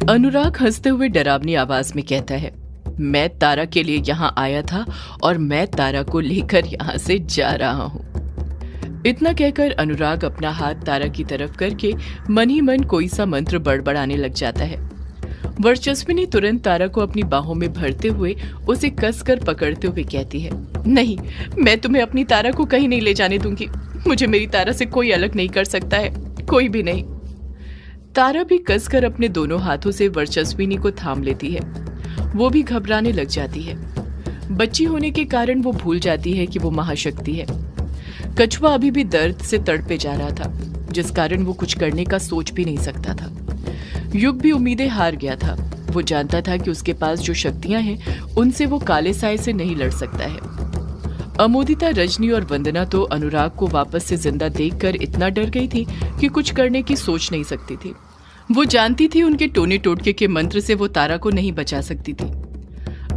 अनुराग हंसते हुए डरावनी आवाज में कहता है, मैं तारा के लिए यहाँ आया था और मैं तारा को लेकर यहाँ से जा रहा हूँ। इतना कहकर अनुराग अपना हाथ तारा की तरफ करके मन ही मन कोई सा मंत्र बड़बड़ाने लग जाता है। वर्चस्विनी तुरंत तारा को अपनी बाहों में भरते हुए उसे कसकर पकड़ते हुए कहती है, नहीं, मैं तुम्हें अपनी तारा को कहीं नहीं ले जाने दूंगी। मुझे मेरी तारा से कोई अलग नहीं कर सकता है, कोई भी नहीं। तारा भी कसकर अपने दोनों हाथों से वर्चस्विनी को थाम लेती है। वो भी घबराने लग जाती है। बच्ची होने के कारण वो भूल जाती है कि वो महाशक्ति है। कछुआ अभी भी दर्द से तड़पे जा रहा था, जिस कारण वो कुछ करने का सोच भी नहीं सकता था। युग भी उम्मीदें हार गया था। वो जानता था कि उसके पास जो शक्तियां हैं उनसे वो काले साए से नहीं लड़ सकता है। अमोदिता, रजनी और वंदना तो अनुराग को वापस से जिंदा देखकर इतना डर गई थी कि कुछ करने की सोच नहीं सकती थी। वो जानती थी उनके टोने टोटके के मंत्र से वो तारा को नहीं बचा सकती थी।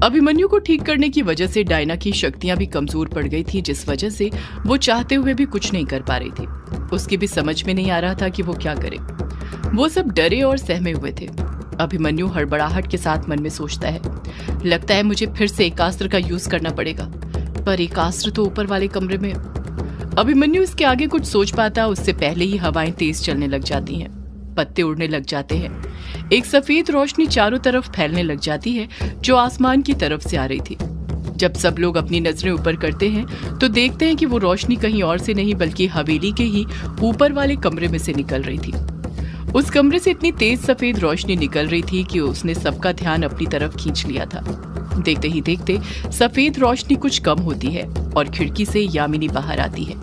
अभिमन्यु को ठीक करने की वजह से डायना की शक्तियां भी कमजोर पड़ गई थी, जिस वजह से वो चाहते हुए भी कुछ नहीं कर पा रही थी। उसकी भी समझ में नहीं आ रहा था कि वो क्या करे। वो सब डरे और सहमे हुए थे। अभिमन्यु हड़बड़ाहट के साथ मन में सोचता है, लगता है मुझे फिर से एकास्त्र का यूज करना पड़ेगा, पर एकास्त्र तो ऊपर वाले कमरे में। अभिमन्यु इसके आगे कुछ सोच पाता उससे पहले ही हवाएं तेज चलने लग जाती हैं, पत्ते उड़ने लग जाते हैं। एक सफेद रोशनी चारों तरफ फैलने लग जाती है जो आसमान की तरफ से आ रही थी। जब सब लोग अपनी नजरें ऊपर करते हैं तो देखते हैं कि वो रोशनी कहीं और से नहीं बल्कि हवेली के ही ऊपर वाले कमरे में से निकल रही थी। उस कमरे से इतनी तेज सफेद रोशनी निकल रही थी कि उसने सबका ध्यान अपनी तरफ खींच लिया था। देखते ही देखते सफेद रोशनी कुछ कम होती है और खिड़की से यामिनी बाहर आती है,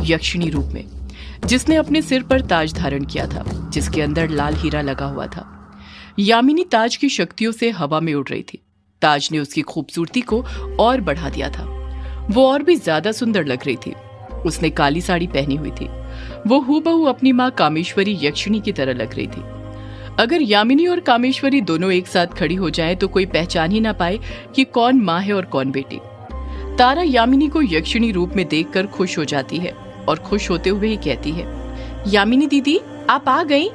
यक्षिणी रूप में, जिसने अपने सिर पर ताज धारण किया था, जिसके अंदर लाल हीरा लगा हुआ था। यामिनी ताज की शक्तियों से हवा में उड़ रही थी। ताज ने उसकी खूबसूरती को और बढ़ा दिया था। वो और भी ज्यादा सुंदर लग रही थी। उसने काली साड़ी पहनी हुई थी। वो हूबहू अपनी माँ कामेश्वरी यक्षिणी की तरह लग रही थी। अगर यामिनी और कामेश्वरी दोनों एक साथ खड़ी हो जाएं तो कोई पहचान ही ना पाए कि कौन माँ है और कौन बेटी। तारा यामिनी को यक्षिणी रूप में देखकर खुश हो जाती है और खुश होते हुए ही कहती है, यामिनी दीदी, आप आ गई।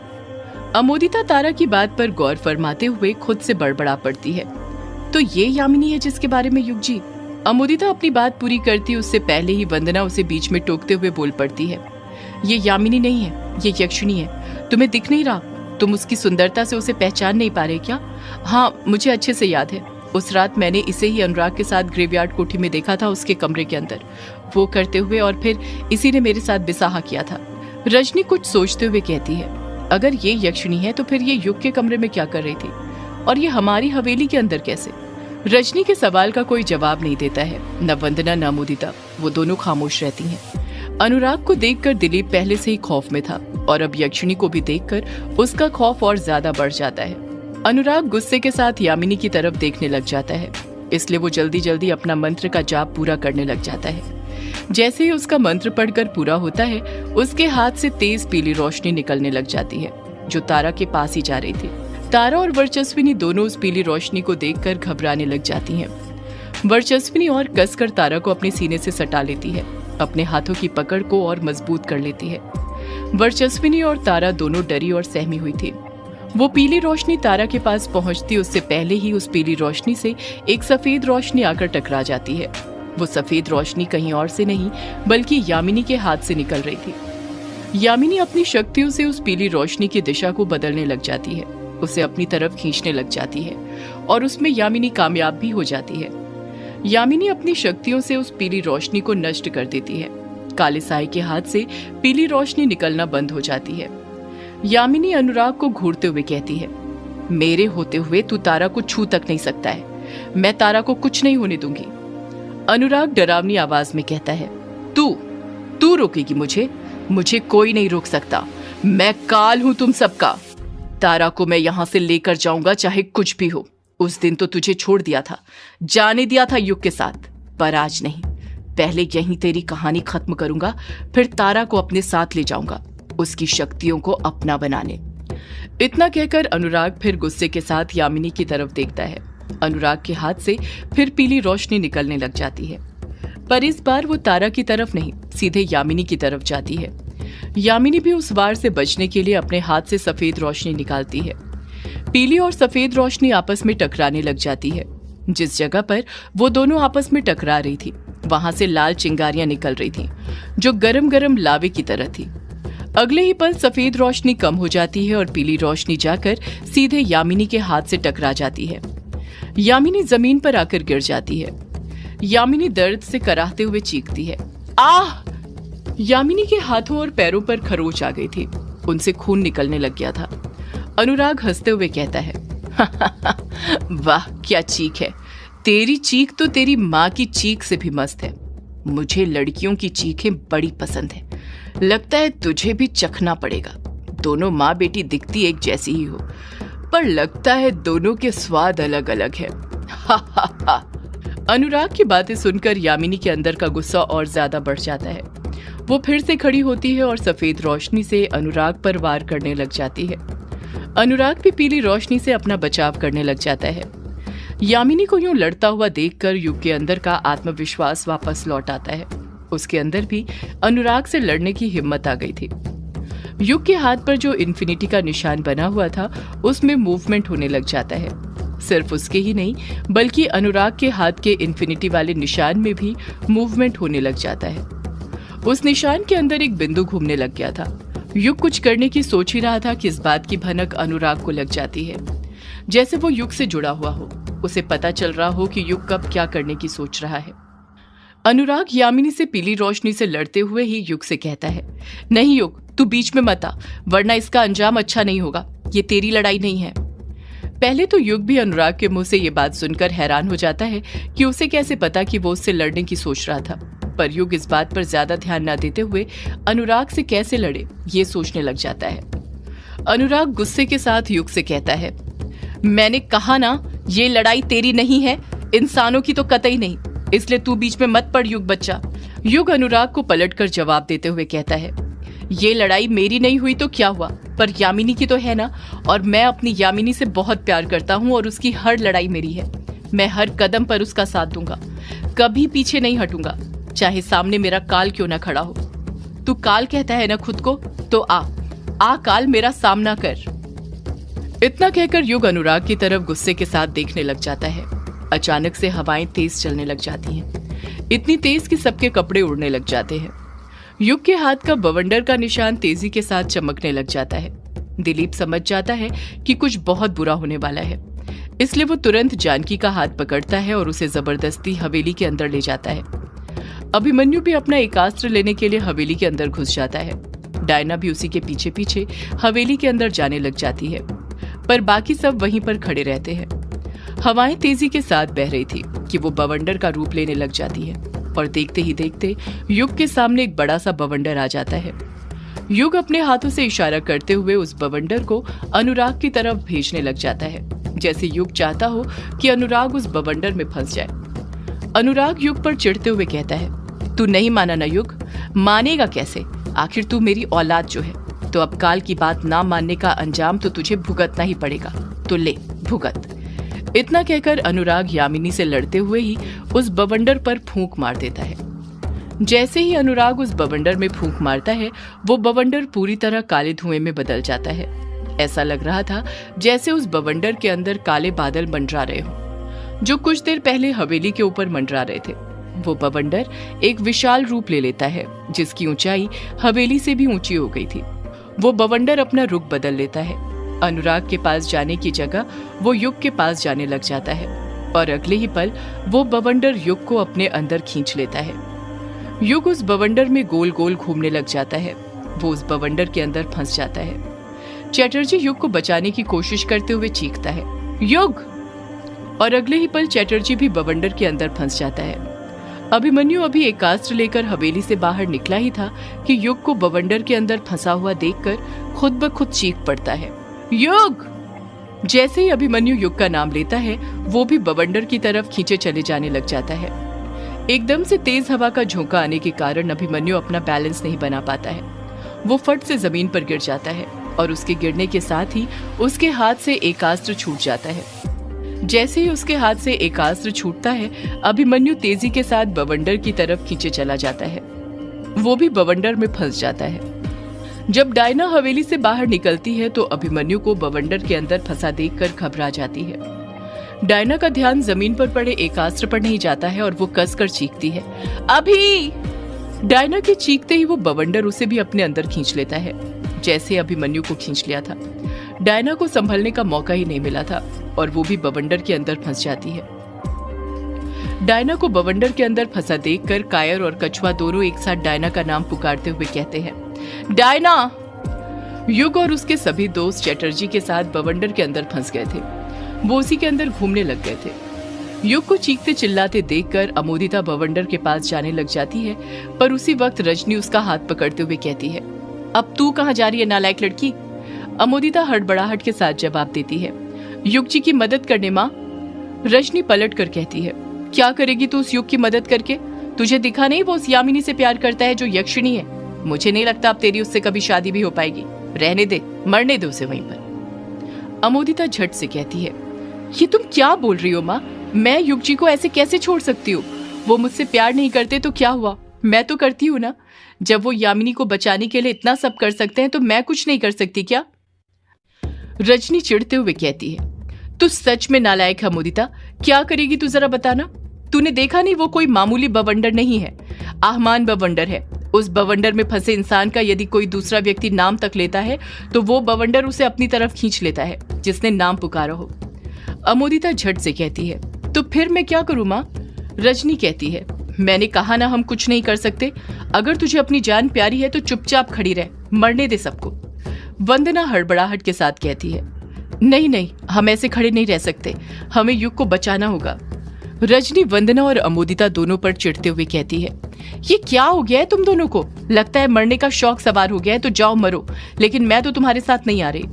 अमोदिता तारा की बात पर गौर फरमाते हुए खुद से बड़बड़ा पड़ती है, तो ये यामिनी है जिसके बारे में युग जी। अमोदिता अपनी बात पूरी करती उससे पहले ही वंदना उसे बीच में टोकते हुए बोल पड़ती है, ये यामिनी नहीं है, ये यक्षिणी है। तुम्हें दिख नहीं रहा? तुम उसकी सुंदरता से उसे पहचान नहीं पा रहे क्या? हाँ, मुझे अच्छे से याद है। उस रात मैंने इसे ही अनुराग के साथ ग्रेवयार्ड कोठी में देखा था, उसके कमरे के अंदर वो करते हुए, और फिर इसी ने मेरे साथ बिसाहा किया था। रजनी कुछ सोचते हुए कहती है, अगर ये यक्षिणी है तो फिर ये युग के कमरे में क्या कर रही थी, और ये हमारी हवेली के अंदर कैसे? रजनी के सवाल का कोई जवाब नहीं देता है, न वंदना न अमोदिता। वो दोनों खामोश रहती हैं। अनुराग को देखकर दिलीप पहले से ही खौफ में था और अब यक्षिणी को भी देखकर उसका खौफ और ज्यादा बढ़ जाता है। अनुराग गुस्से के साथ यामिनी की तरफ देखने लग जाता है, इसलिए वो जल्दी जल्दी अपना मंत्र का जाप पूरा करने लग जाता है। जैसे ही उसका मंत्र पढ़कर पूरा होता है, उसके हाथ से तेज पीली रोशनी निकलने लग जाती है जो तारा के पास ही जा रही थी। तारा और वर्चस्विनी दोनों उस पीली रोशनी को देखकर घबराने लग जाती हैं। वर्चस्विनी और कसकर तारा को अपने सीने से सटा लेती है, अपने हाथों की पकड़ को और मजबूत कर लेती है। वर्चस्विनी और तारा दोनों डरी और सहमी हुई थी। वो पीली रोशनी तारा के पास पहुंचती उससे पहले ही उस पीली रोशनी से एक सफेद रोशनी आकर टकरा जाती है। वो सफेद रोशनी कहीं और से नहीं बल्कि यामिनी के हाथ से निकल रही थी। यामिनी अपनी शक्तियों से उस पीली रोशनी की दिशा को बदलने लग जाती है, उसे अपनी तरफ खींचने लग जाती है और उसमें यामिनी कामयाब भी हो जाती है। यामिनी अपनी शक्तियों से उस पीली रोशनी को नष्ट कर देती है। काले साए के हाथ से पीली रोशनी निकलना बंद हो जाती है। यामिनी अनुराग को घूरते हुए कहती है, मेरे होते हुए तू तारा को छू तक नहीं सकता है। मैं तारा को कुछ नहीं होने दूंगी। अनुराग डरावनी आवाज में कहता है, तू रोकेगी मुझे? मुझे कोई नहीं रोक सकता। मैं काल हूं तुम सबका। तारा को मैं यहां से लेकर जाऊंगा चाहे कुछ भी हो। उस दिन तो तुझे छोड़ दिया था, जाने दिया था युग के साथ, पर आज नहीं। पहले यहीं तेरी कहानी खत्म करूंगा, फिर तारा को अपने साथ ले जाऊंगा, उसकी शक्तियों को अपना बनाने। इतना कहकर अनुराग फिर गुस्से के साथ यामिनी की तरफ देखता है। अनुराग के हाथ से फिर पीली रोशनी निकलने लग जाती है, पर इस बार वो तारा की तरफ नहीं, सीधे यामिनी की तरफ जाती है। यामिनी भी उस वार से बचने के लिए अपने हाथ से सफेद रोशनी निकालती है। पीली और सफेद रोशनी आपस में टकराने लग जाती है। जिस जगह पर वो दोनों आपस में टकरा रही थी वहां से लाल चिंगारियां निकल रही थी जो गरम गरम लावे की तरह थी। अगले ही पल सफेद रोशनी कम हो जाती है और पीली रोशनी जाकर सीधे यामिनी के हाथ से टकरा जाती है। यामिनी जमीन पर आकर गिर जाती है। यामिनी दर्द से कराहते हुए चीखती है, आह! यामिनी के हाथों और पैरों पर खरोच आ गई थी, उनसे खून निकलने लग गया था। अनुराग हंसते हुए कहता है, वाह क्या चीख है, तेरी चीख तो तेरी माँ की चीख से भी मस्त है। मुझे लड़कियों की चीखें बड़ी पसंद है, लगता है तुझे भी चखना पड़ेगा। दोनों माँ बेटी दिखती एक जैसी ही हो, पर लगता है दोनों के स्वाद अलग अलग है। अनुराग की बातें सुनकर यामिनी के अंदर का गुस्सा और ज्यादा बढ़ जाता है। वो फिर से खड़ी होती है और सफेद रोशनी से अनुराग पर वार करने लग जाती है। अनुराग भी पीली रोशनी से अपना बचाव करने लग जाता है। यामिनी को यूं लड़ता हुआ देखकर युग के अंदर का आत्मविश्वास वापस लौट आता है। उसके अंदर भी अनुराग से लड़ने की हिम्मत आ गई थी। युग के हाथ पर जो इन्फिनिटी का निशान बना हुआ था उसमें मूवमेंट होने लग जाता है। सिर्फ उसके ही नहीं बल्कि अनुराग के हाथ के इन्फिनिटी वाले निशान में भी मूवमेंट होने लग जाता है। उस निशान के अंदर एक बिंदु घूमने लग गया था। युग कुछ करने की सोच ही रहा था कि इस बात की भनक अनुराग को लग जाती है, जैसे वो युग से जुड़ा हुआ हो। उसे पता चल रहा हो कि युग कब क्या करने की सोच रहा है। अनुराग यामिनी से पीली रोशनी से लड़ते हुए ही युग से कहता है, नहीं युग, तू बीच में मत आ, वरना इसका अंजाम अच्छा नहीं होगा। ये तेरी लड़ाई नहीं है। पहले तो युग भी अनुराग के मुंह से ये बात सुनकर हैरान हो जाता है कि उसे कैसे पता कि वो उससे लड़ने की सोच रहा था। पर युग इस बात पर ज्यादा ध्यान न देते हुए अनुराग से कैसे लड़े ये सोचने लग जाता है। अनुराग गुस्से के साथ युग से कहता है, मैंने कहा ना, ये लड़ाई तेरी नहीं है, इंसानों की तो कतई नहीं, इसलिए तू बीच में मत पड़ युग बच्चा। युग अनुराग को पलटकर जवाब देते हुए कहता है, ये लड़ाई मेरी नहीं हुई तो क्या हुआ, पर यामिनी की तो है ना, और मैं अपनी यामिनी से बहुत प्यार करता हूँ और उसकी हर लड़ाई मेरी है। मैं हर कदम पर उसका साथ दूंगा, कभी पीछे नहीं हटूंगा, चाहे सामने मेरा काल क्यों ना खड़ा हो। तू काल कहता है ना खुद को, तो आ काल मेरा सामना कर। इतना कहकर युग अनुराग की तरफ गुस्से के साथ देखने लग जाता है। अचानक से हवाएं तेज चलने लग जाती हैं, इतनी तेज कि सबके कपड़े उड़ने लग जाते हैं। युग के हाथ का बवंडर का निशान तेजी के साथ चमकने लग जाता है। दिलीप समझ जाता है कि कुछ बहुत बुरा होने वाला है, इसलिए वो तुरंत जानकी का हाथ पकड़ता है और उसे जबरदस्ती हवेली के अंदर ले जाता है। अभिमन्यु भी अपना एकास्त्र लेने के लिए हवेली के अंदर घुस जाता है। डायना भी उसी के पीछे पीछे हवेली के अंदर जाने लग जाती है, पर बाकी सब वहीं पर खड़े रहते हैं। हवाएं तेजी के साथ बह रही थी कि वो बवंडर का रूप लेने लग जाती है और देखते ही देखते युग के सामने एक बड़ा सा बवंडर आ जाता है। युग अपने हाथों से इशारा करते हुए उस बवंडर को अनुराग की तरफ भेजने लग जाता है, जैसे युग चाहता हो कि अनुराग उस बवंडर में फंस जाए। अनुराग युग पर चिढ़ते हुए कहता है, तू नहीं माना ना युग, मानेगा कैसे, आखिर तू मेरी औलाद जो है, तो अब काल की बात ना मानने का अंजाम तो तुझे भुगतना ही पड़ेगा, तो ले भुगत। इतना कहकर अनुराग यामिनी से लड़ते हुए ही उस बवंडर पर फूंक मार देता है। जैसे ही अनुराग उस बवंडर में फूंक मारता है, वो बवंडर पूरी तरह काले धुएं में बदल जाता है। ऐसा लग रहा था जैसे उस बवंडर के अंदर काले बादल मंडरा रहे हो, जो कुछ देर पहले हवेली के ऊपर मंडरा रहे थे। वो बवंडर एक विशाल रूप ले लेता है, जिसकी ऊंचाई हवेली से भी ऊंची हो गई थी। वो बवंडर अपना रुख बदल लेता है। अनुराग के पास जाने की जगह वो युग के पास जाने लग जाता है और अगले ही पल वो बवंडर युग को अपने अंदर खींच लेता है। युग उस बवंडर में गोल गोल घूमने लग जाता है। वो उस बवंडर के अंदर फंस जाता है। चैटर्जी युग को बचाने की कोशिश करते हुए चीखता है, युग! और अगले ही पल चैटर्जी भी बवंडर के अंदर फंस जाता है। अभिमन्यु अभी एकास्त्र लेकर हवेली से बाहर निकला ही था कि युग को बवंडर के अंदर फंसा हुआ देखकर खुद ब खुद चीख पड़ता है, युग! जैसे ही अभिमन्यु युग का नाम लेता है, वो भी बवंडर की तरफ खींचे चले जाने लग जाता है। एकदम से तेज हवा का झोंका आने के कारण अभिमन्यु अपना बैलेंस नहीं बना पाता है। वो फट से जमीन पर गिर जाता है और उसके गिरने के साथ ही उसके हाथ से एकास्त्र छूट जाता है। जैसे ही उसके हाथ से एकास्त्र छूटता है, अभिमन्यु तेजी के साथ बवंडर की तरफ खींचे चला जाता है। वो भी बवंडर में फंस जाता है। जब डायना हवेली से बाहर निकलती है तो अभिमन्यु को बवंडर के अंदर फंसा देखकर घबरा जाती है। डायना का ध्यान जमीन पर पड़े एक अस्त्र पर नहीं जाता है और वो कसकर चीखती है, अभी। डायना के चीखते ही वो बवंडर उसे भी अपने अंदर खींच लेता है, जैसे अभिमन्यु को खींच लिया था। डायना को संभलने का मौका ही नहीं मिला था और वो भी बवंडर के अंदर फंस जाती है। डायना को बवंडर के अंदर फंसा देखकर कायर और कछुआ दोनों एक साथ डायना का नाम पुकारते हुए कहते हैं, डायना। युग और उसके सभी दोस्त चैटर्जी के साथ बवंडर के अंदर फंस गए थे। वो उसी के अंदर घूमने लग गए थे। युग को चीखते चिल्लाते देखकर अमोदिता बवंडर के पास जाने लग जाती है, पर उसी वक्त रजनी उसका हाथ पकड़ते हुए कहती है, अब तू कहाँ जा रही है नालायक लड़की। अमोदिता हड़बड़ाहट के साथ जवाब देती है, युग जी की मदद करने माँ। रजनी पलट कर कहती है, क्या करेगी तू उस युग की मदद करके? तुझे दिखा नहीं वो उस यामिनी से प्यार करता है जो यक्षिणी है। मुझे नहीं लगता अब तेरी उससे कभी शादी भी हो पाएगी। रहने दे, मरने दे उसे वहीं पर। अमोदिता झट से कहती है, ये तुम क्या बोल रही हो माँ? मैं युग जी को ऐसे कैसे छोड़ सकती हूँ? वो मुझसे प्यार नहीं करते तो क्या हुआ, मैं तो करती हूँ ना। जब वो यामिनी को बचाने के लिए इतना सब कर सकते हैं तो मैं कुछ नहीं कर सकती क्या? रजनी चिढ़ते हुए कहती है, तू सच में नालायक है अमोदिता। क्या करेगी तू जरा बताना। तूने देखा नहीं वो कोई मामूली बवंडर नहीं है, आहमान बवंडर है। उस बवंडर में फंसे इंसान का यदि कोई दूसरा व्यक्ति नाम तक लेता है तो वो बवंडर उसे अपनी तरफ खींच लेता है जिसने नाम पुकारा हो। अमोदिता झट से कहती है, तो फिर मैं क्या करूं माँ? रजनी कहती है, मैंने कहा ना हम कुछ नहीं कर सकते। अगर तुझे अपनी जान प्यारी है तो चुपचाप खड़ी रह, मरने दे सबको। वंदना हड़बड़ाहट के साथ कहती है, नहीं नहीं, हम ऐसे खड़े नहीं रह सकते, हमें युग को बचाना होगा। रजनी वंदना और अमोदिता दोनों पर चिढ़ते हुए कहती है, ये क्या हो गया है तुम दोनों को? लगता है मरने का शौक सवार हो गया है, तो जाओ मरो, लेकिन मैं तो तुम्हारे साथ नहीं आ रही।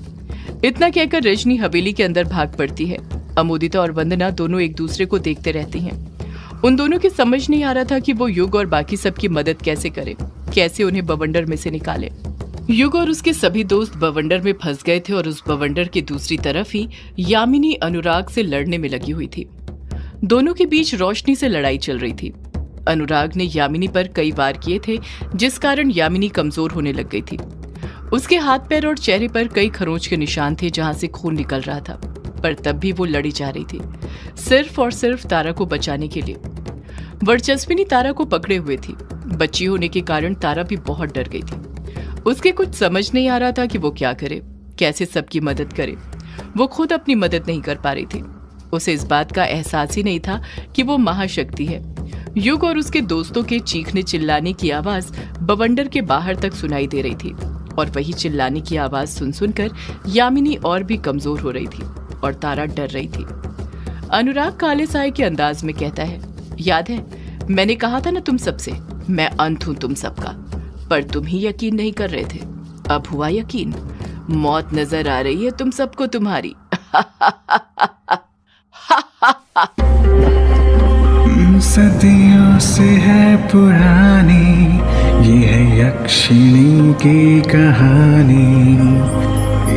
इतना कहकर रजनी हवेली के अंदर भाग पड़ती है। अमोदिता और वंदना दोनों एक दूसरे को देखते रहती हैं। उन दोनों की समझ नहीं आ रहा था कि वो युग और बाकी सबकी मदद कैसे करे, कैसे उन्हें बवंडर में से निकाले। युग और उसके सभी दोस्त बवंडर में फंस गए थे और उस बवंडर की दूसरी तरफ ही यामिनी अनुराग से लड़ने में लगी हुई थी। दोनों के बीच रोशनी से लड़ाई चल रही थी। अनुराग ने यामिनी पर कई वार किए थे, जिस कारण यामिनी कमजोर होने लग गई थी। उसके हाथ पैर और चेहरे पर कई खरोंच के निशान थे जहां से खून निकल रहा था, पर तब भी वो लड़ी जा रही थी, सिर्फ और सिर्फ तारा को बचाने के लिए। वर्चस्विनी तारा को पकड़े हुए थी। बच्ची होने के कारण तारा भी बहुत डर गई थी। उसके कुछ समझ नहीं आ रहा था कि वो क्या करे, कैसे सबकी मदद करे। वो खुद अपनी मदद नहीं कर पा रही थी। उसे इस बात का एहसास ही नहीं था कि वो महाशक्ति है। युग और उसके दोस्तों के चीखने चिल्लाने की आवाज बवंडर के बाहर तक सुनाई दे रही थी और वही चिल्लाने की आवाज सुन सुनकर यामिनी और भी कमजोर हो रही थी और तारा डर रही थी। अनुराग काले साए के अंदाज में कहता है, याद है मैंने कहा था ना तुम सबसे, मैं अंत हूं तुम सबका, पर तुम ही यकीन नहीं कर रहे थे। अब हुआ यकीन, मौत नजर आ रही है तुम सबको तुम्हारी। सदियों से है पुरानी ये है यक्षिणी की कहानी।